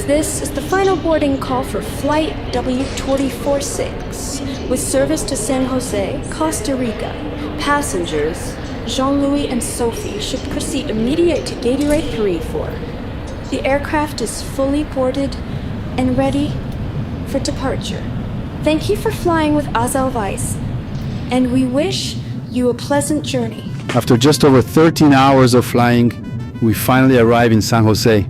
This is the final boarding call for Flight W246, with service to San Jose, Costa Rica. Passengers Jean-Louis and Sophie should proceed immediately to Gateway 34. The aircraft is fully boarded and ready for departure. Thank you for flying with Edelweiss, and we wish you a pleasant journey. After just over 13 hours of flying, we finally arrive in San Jose,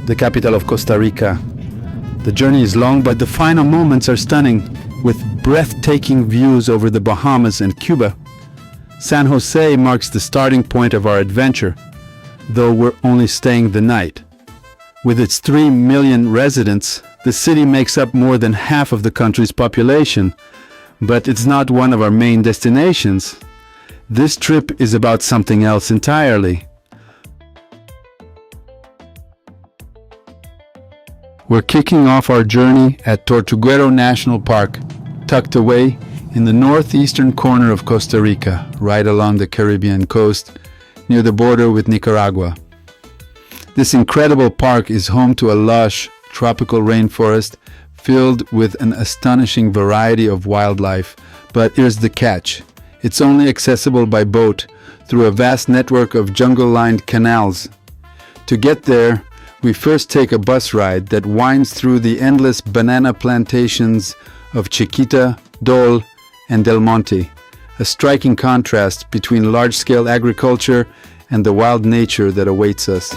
the capital of Costa Rica. The journey is long, but the final moments are stunning, with breathtaking views over the Bahamas and Cuba. San Jose marks the starting point of our adventure, though we're only staying the night. With its 3 million residents, the city makes up more than half of the country's population, but it's not one of our main destinations. This trip is about something else entirely. We're kicking off our journey at Tortuguero National Park, tucked away in the northeastern corner of Costa Rica, right along the Caribbean coast, near the border with Nicaragua. This incredible park is home to a lush, tropical rainforest filled with an astonishing variety of wildlife. But here's the catch. It's only accessible by boat through a vast network of jungle-lined canals. To get there, we first take a bus ride that winds through the endless banana plantations of Chiquita, Dole, and Del Monte, a striking contrast between large-scale agriculture and the wild nature that awaits us.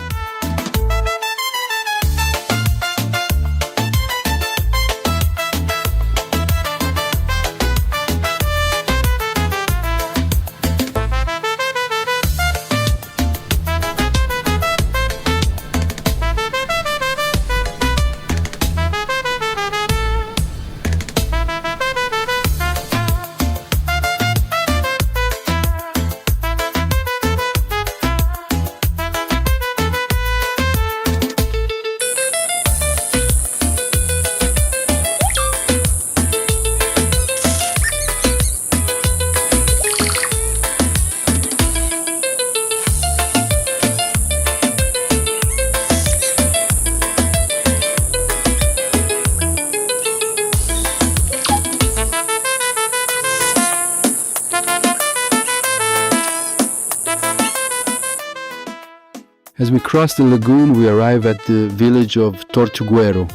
As we cross the lagoon, we arrive at the village of Tortuguero.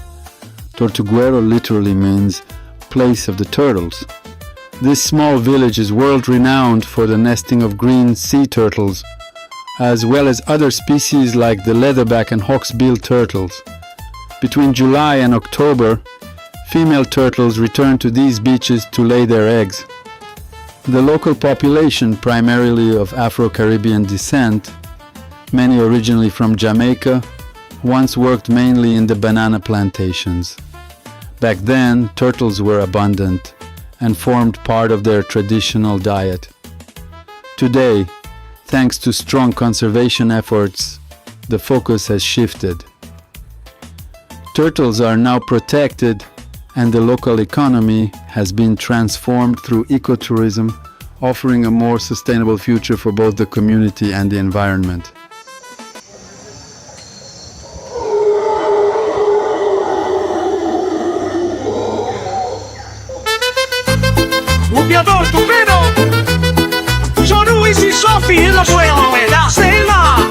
Tortuguero literally means place of the turtles. This small village is world-renowned for the nesting of green sea turtles, as well as other species like the leatherback and hawksbill turtles. Between July and October, female turtles return to these beaches to lay their eggs. The local population, primarily of Afro-Caribbean descent, many originally from Jamaica, once worked mainly in the banana plantations. Back then, turtles were abundant and formed part of their traditional diet. Today, thanks to strong conservation efforts, the focus has shifted. Turtles are now protected, and the local economy has been transformed through ecotourism, offering a more sustainable future for both the community and the environment. Tortuguero, Jean-Louis y Sophie en la suela, Selma.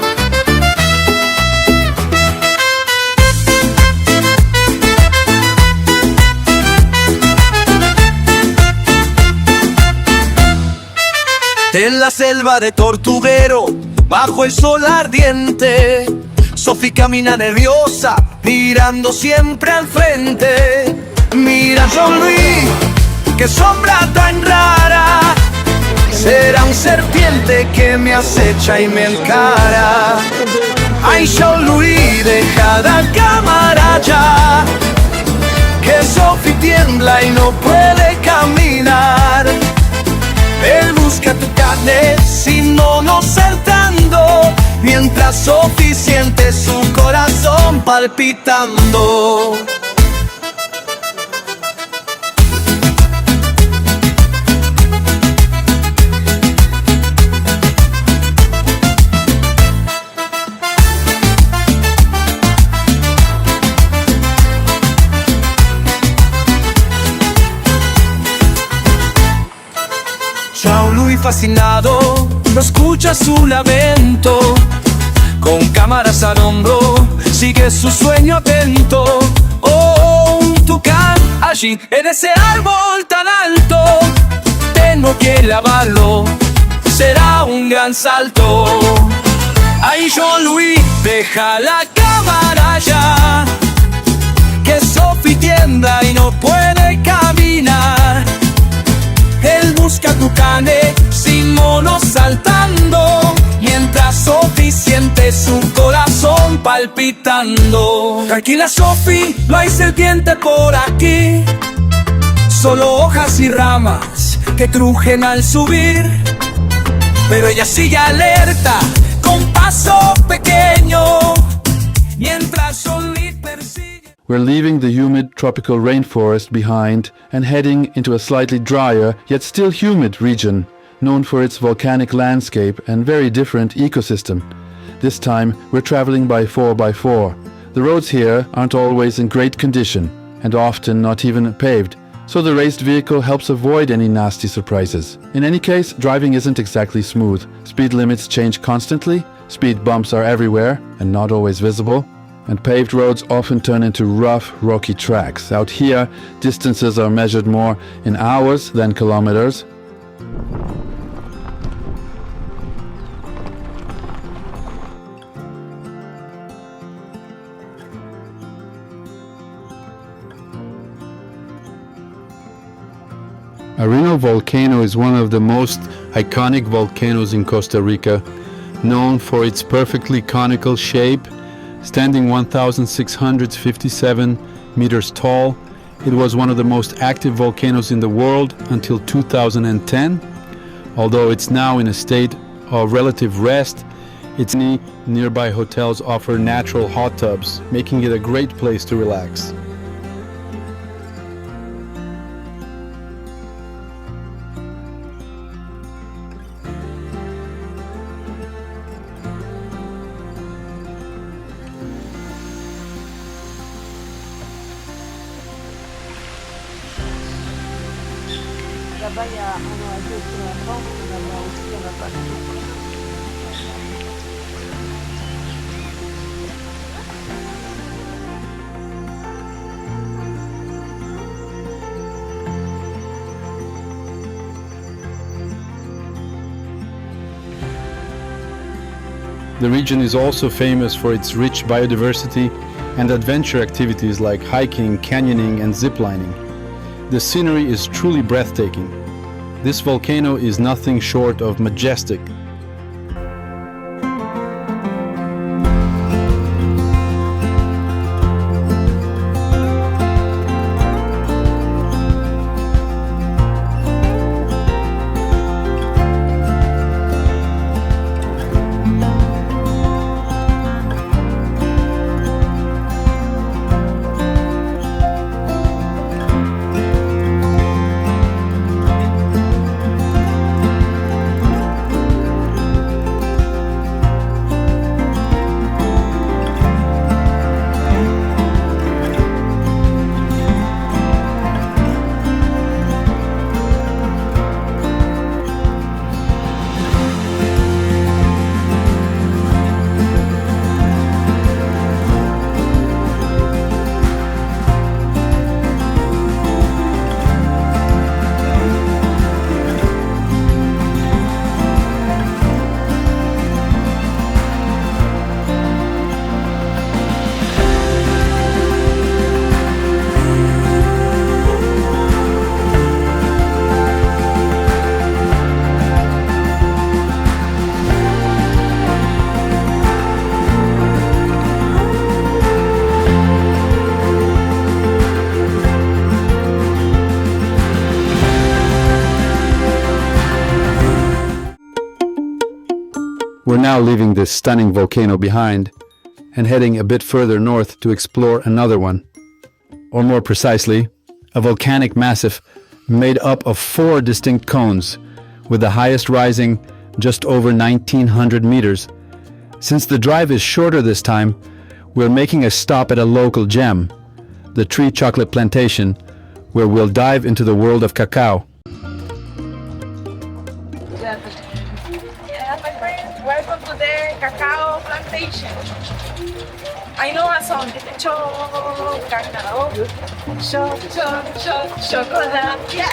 En la selva de Tortuguero, bajo el sol ardiente, Sophie camina nerviosa, mirando siempre al frente. Mira Jean-Louis, qué sombra tan rara, será un serpiente que me acecha y me encara. Ay, Jean-Louis, deja la cámara ya, que Sophie tiembla y no puede caminar. Él busca tu carne sin no saltando, mientras Sophie siente su corazón palpitando. Luis fascinado no escucha su lamento. Con cámaras al hombro sigue su sueño atento. Oh, un tucán allí en ese árbol tan alto. Tengo que lavarlo, será un gran salto. Ahí Jean-Louis deja la cámara ya, que Sophie tiembla y no puede caminar. Él busca tucanes sin monos saltando, mientras Sophie siente su corazón palpitando. Tranquila Sophie, no hay serpiente por aquí, solo hojas y ramas que crujen al subir. Pero ella sigue alerta, con paso pequeño, mientras Jean-Louis persigue. We're leaving the humid tropical rainforest behind and heading into a slightly drier, yet still humid region, known for its volcanic landscape and very different ecosystem. This time, we're traveling by 4x4. The roads here aren't always in great condition, and often not even paved, so the raised vehicle helps avoid any nasty surprises. In any case, driving isn't exactly smooth. Speed limits change constantly, speed bumps are everywhere and not always visible, and paved roads often turn into rough, rocky tracks. Out here, distances are measured more in hours than kilometers. Arenal Volcano is one of the most iconic volcanoes in Costa Rica, known for its perfectly conical shape. Standing 1,657 meters tall, it was one of the most active volcanoes in the world until 2010. Although it's now in a state of relative rest, its nearby hotels offer natural hot tubs, making it a great place to relax. The region is also famous for its rich biodiversity and adventure activities like hiking, canyoning, and ziplining. The scenery is truly breathtaking. This volcano is nothing short of majestic. We're now leaving this stunning volcano behind and heading a bit further north to explore another one. Or more precisely, a volcanic massif made up of 4 distinct cones, with the highest rising just over 1,900 meters. Since the drive is shorter this time, we're making a stop at a local gem, the Tree Chocolate Plantation, where we'll dive into the world of cacao. I know a song. Cacao. Chocolate. Yeah.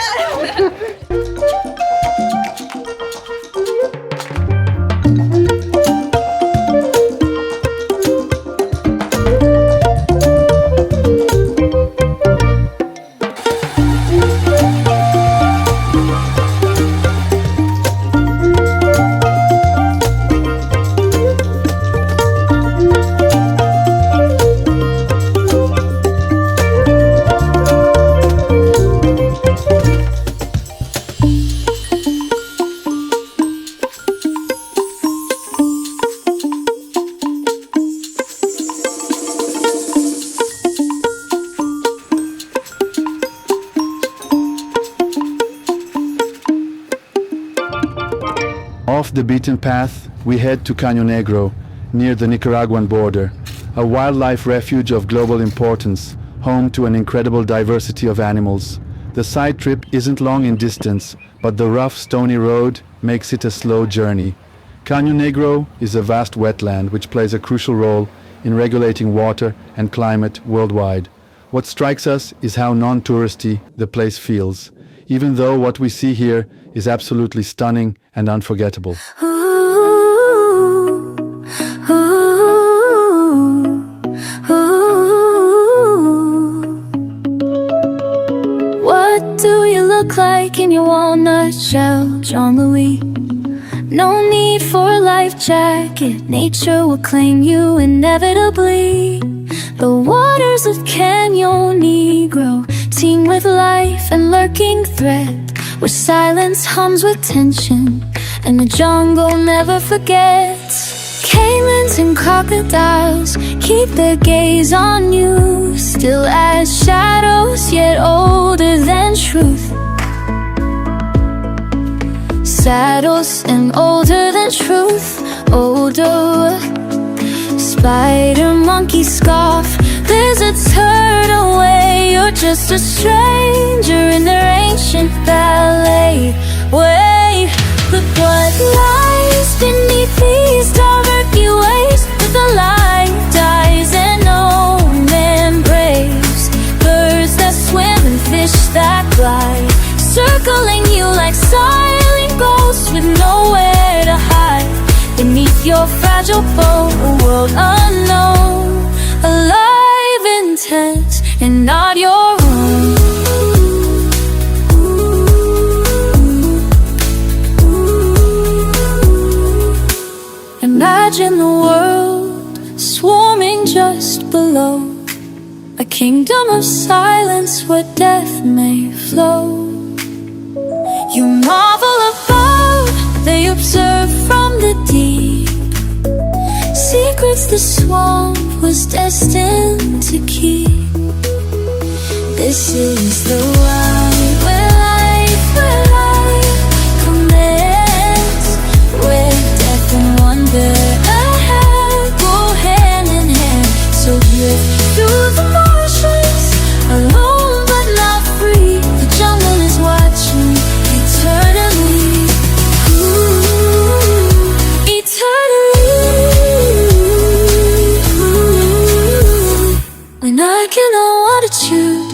Off the beaten path, we head to Caño Negro, near the Nicaraguan border, a wildlife refuge of global importance, home to an incredible diversity of animals. The side trip isn't long in distance, but the rough, stony road makes it a slow journey. Caño Negro is a vast wetland which plays a crucial role in regulating water and climate worldwide. What strikes us is how non-touristy the place feels, even though what we see here is absolutely stunning and unforgettable. What do you look like in your walnut shell, Jean-Louis? No need for a life jacket, nature will claim you inevitably. The waters of Caño Negro teem with life and lurking threat, where silence hums with tension and the jungle never forgets. Caimans and crocodiles keep their gaze on you, still as shadows yet older than truth. Saddles and older than truth, older. Spider, monkey, scoff, lizard, turn away. You're just a stranger in their ancient ballet. Wait, look what lies beneath these dark waves. But the light dies and no man braves. Birds that swim and fish that glide, circling you like silent ghosts with nowhere to hide. Beneath your fragile boat, a world unknown, alive, intense, and not your own. Imagine the world swarming just below, a kingdom of silence where death may flow. You marvel above, they observe from the deep, secrets the swamp was destined to keep. This is the wild where life commences, where death and wonder ahead go hand in hand. So drift through the marshes, alone but not free. The jungle is watching eternally. When I cannot want to choose,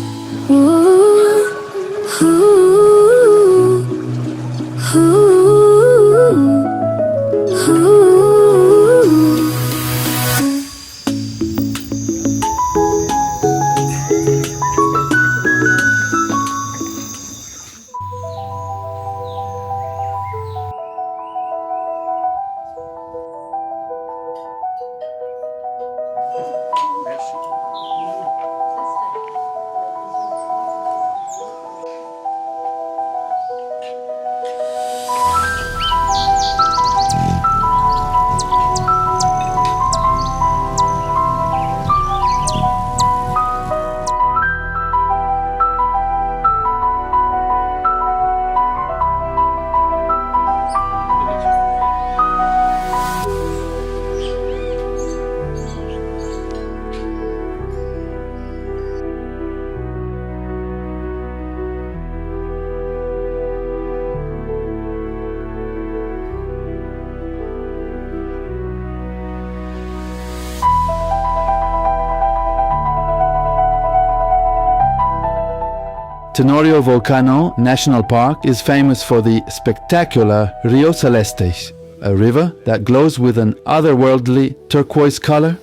Tenorio Volcano National Park is famous for the spectacular Río Celeste, a river that glows with an otherworldly turquoise color,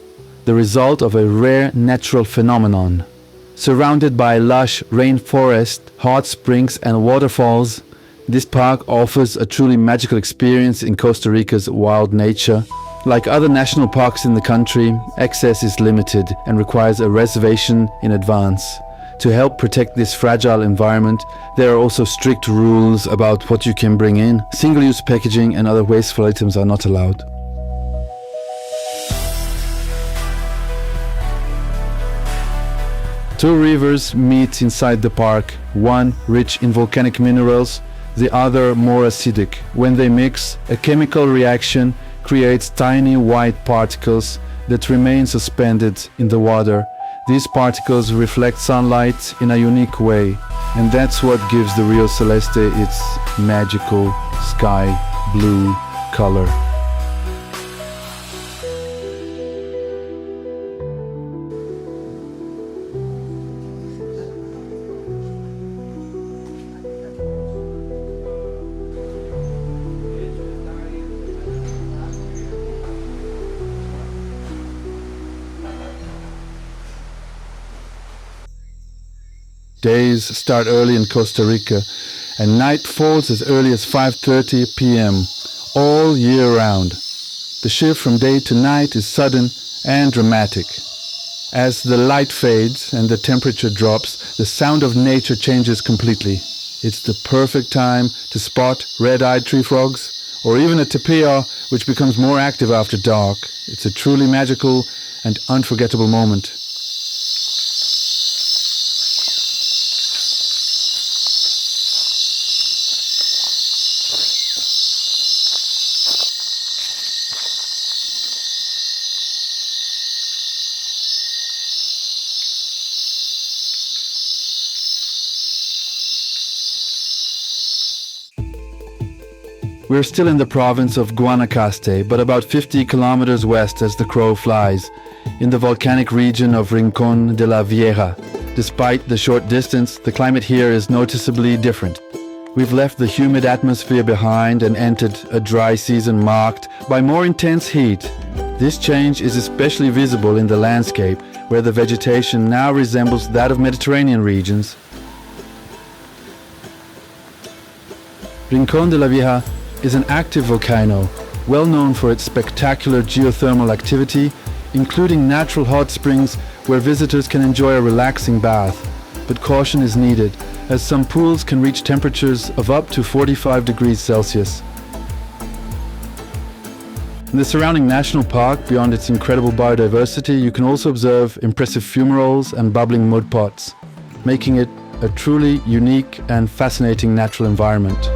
the result of a rare natural phenomenon. Surrounded by lush rainforest, hot springs and waterfalls, this park offers a truly magical experience in Costa Rica's wild nature. Like other national parks in the country, access is limited and requires a reservation in advance. To help protect this fragile environment, there are also strict rules about what you can bring in. Single-use packaging and other wasteful items are not allowed. Two rivers meet inside the park, one rich in volcanic minerals, the other more acidic. When they mix, a chemical reaction creates tiny white particles that remain suspended in the water. These particles reflect sunlight in a unique way, and that's what gives the Rio Celeste its magical sky blue color. Days start early in Costa Rica and night falls as early as 5:30 p.m. all year round. The shift from day to night is sudden and dramatic. As the light fades and the temperature drops, the sound of nature changes completely. It's the perfect time to spot red-eyed tree frogs or even a tapir, which becomes more active after dark. It's a truly magical and unforgettable moment. We're still in the province of Guanacaste, but about 50 kilometers west as the crow flies, in the volcanic region of Rincón de la Vieja. Despite the short distance, the climate here is noticeably different. We've left the humid atmosphere behind and entered a dry season marked by more intense heat. This change is especially visible in the landscape, where the vegetation now resembles that of Mediterranean regions. Rincón de la Vieja is an active volcano, well known for its spectacular geothermal activity, including natural hot springs where visitors can enjoy a relaxing bath. But caution is needed, as some pools can reach temperatures of up to 45 degrees Celsius. In the surrounding national park, beyond its incredible biodiversity, you can also observe impressive fumaroles and bubbling mud pots, making it a truly unique and fascinating natural environment.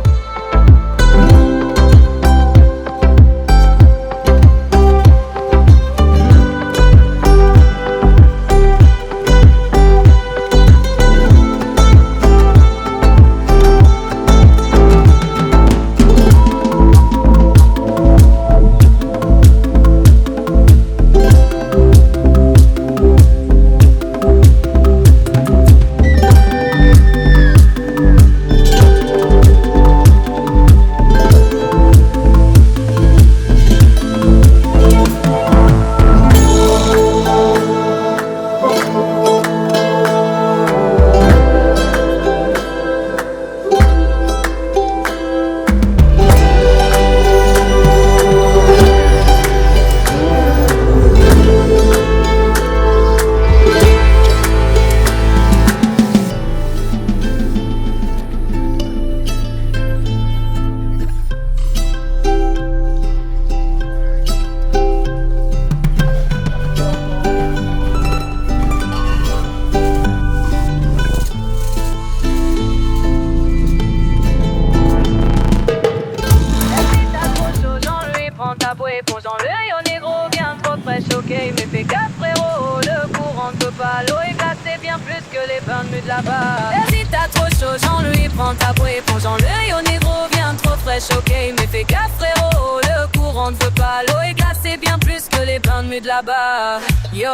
Si t'as trop chaud, Jean-Louis, prends ta peau, éponge en l'œil au négro, bien trop fraîche, ok, mais fais gaffe frérot, le courant ne veut pas, l'eau est glacée bien plus que les bains de mue de là-bas. Yo,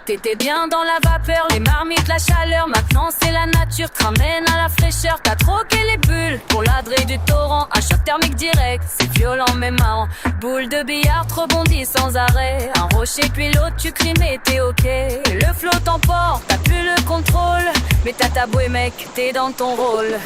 t'étais bien dans la vapeur, les marmites, la chaleur. Maintenant c'est la nature, te ramène à la fraîcheur. T'as troqué les bulles pour l'adresse du torrent. Un choc thermique direct, c'est violent mais marrant. Boule de billard rebondit sans arrêt. Un rocher puis l'autre, tu cries mais t'es ok. Le flot t'emporte, t'as plus le contrôle. Mais t'as ta bouée mec, t'es dans ton rôle.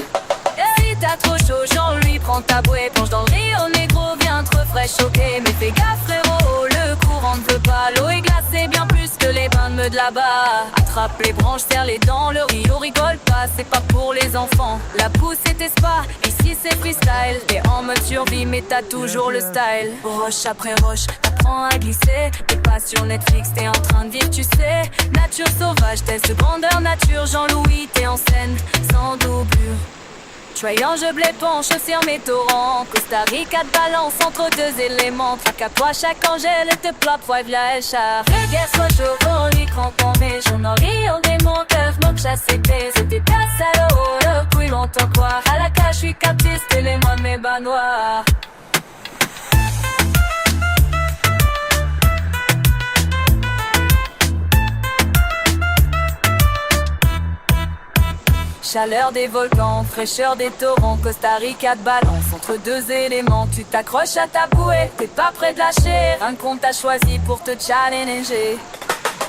Hey, t'as trop chaud, Jean-Louis, prends ta bouée, plonge dans le Río Negro, viens te réchauffer. Mais fais gaffe frérot, le courant ne veut pas. L'eau est glacée bien plus que les bains de de là-bas. Attrape les branches, serre les dents, le Rio rigole pas, c'est pas pour les enfants. La pousse c'était spa, ici c'est freestyle. T'es en mode survie mais t'as toujours le style. Roche après roche, t'apprends à glisser. T'es pas sur Netflix, t'es en train de vivre, tu sais. Nature sauvage, test de grandeur nature. Jean-Louis, t'es en scène, sans doublure. Triangle blé penche sur mes torrents. Costa Rica de balance entre deux éléments. Traque à toi chaque angèle et te plop five la écharpe. Guess what j'aurai lui crampon. Mais j'en aurai au démon. Keuf mon chasse épée. C'était ta salaud. Le couille longtemps quoi. À la cage j'suis captif. C'était les mois de mes bas noirs. Chaleur des volcans, fraîcheur des torrents. Costa Rica de balance entre deux éléments. Tu t'accroches à ta bouée, t'es pas prêt de lâcher. Rincon t'a choisi pour te challenger.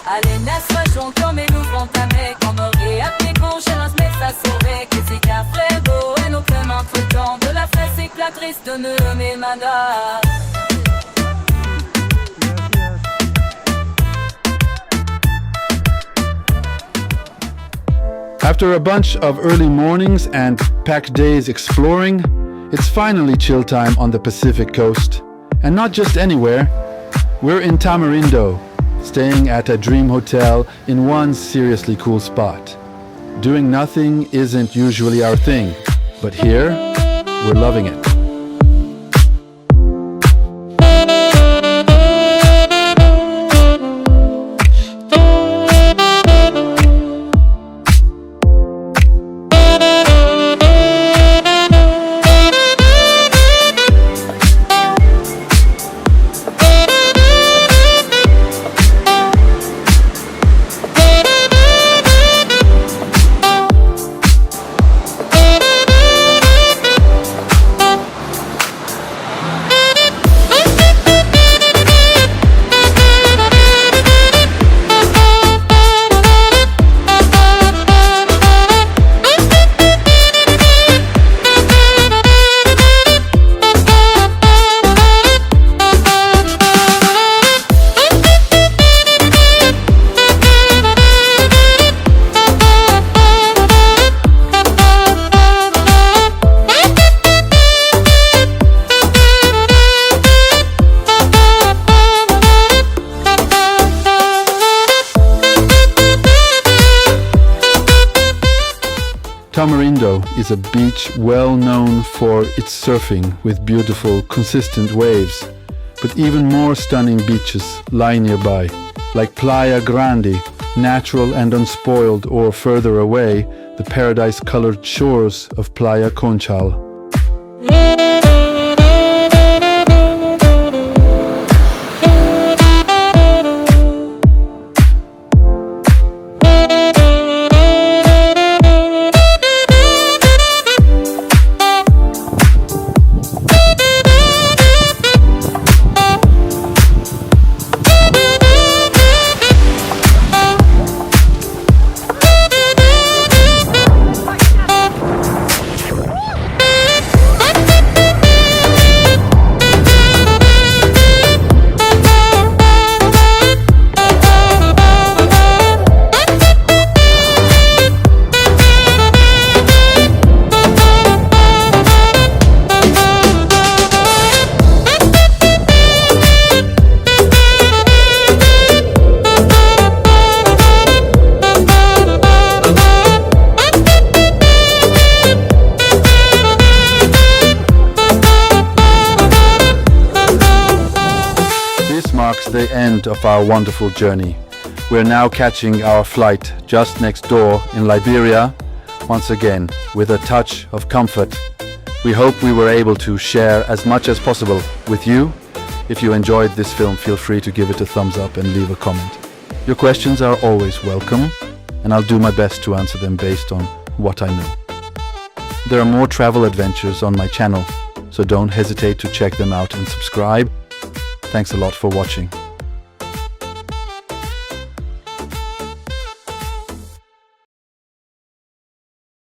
Allez, naisse comme et nous entamés. Quand on aurait appelé congé, on se met à sauver. Que c'est qu'un frère beau et nos clés entre temps. De la fraise éclatrice de nos mes manas. After a bunch of early mornings and packed days exploring, it's finally chill time on the Pacific coast. And not just anywhere. We're in Tamarindo, staying at a dream hotel in one seriously cool spot. Doing nothing isn't usually our thing, but here, we're loving it. Tamarindo is a beach well known for its surfing with beautiful, consistent waves. But even more stunning beaches lie nearby, like Playa Grande, natural and unspoiled, or further away, the paradise-colored shores of Playa Conchal. The end of our wonderful journey. We're now catching our flight just next door in Liberia, once again with a touch of comfort. We hope we were able to share as much as possible with you. If you enjoyed this film, feel free to give it a thumbs up and leave a comment. Your questions are always welcome, and I'll do my best to answer them based on what I know. There are more travel adventures on my channel, so don't hesitate to check them out and subscribe. Thanks a lot for watching.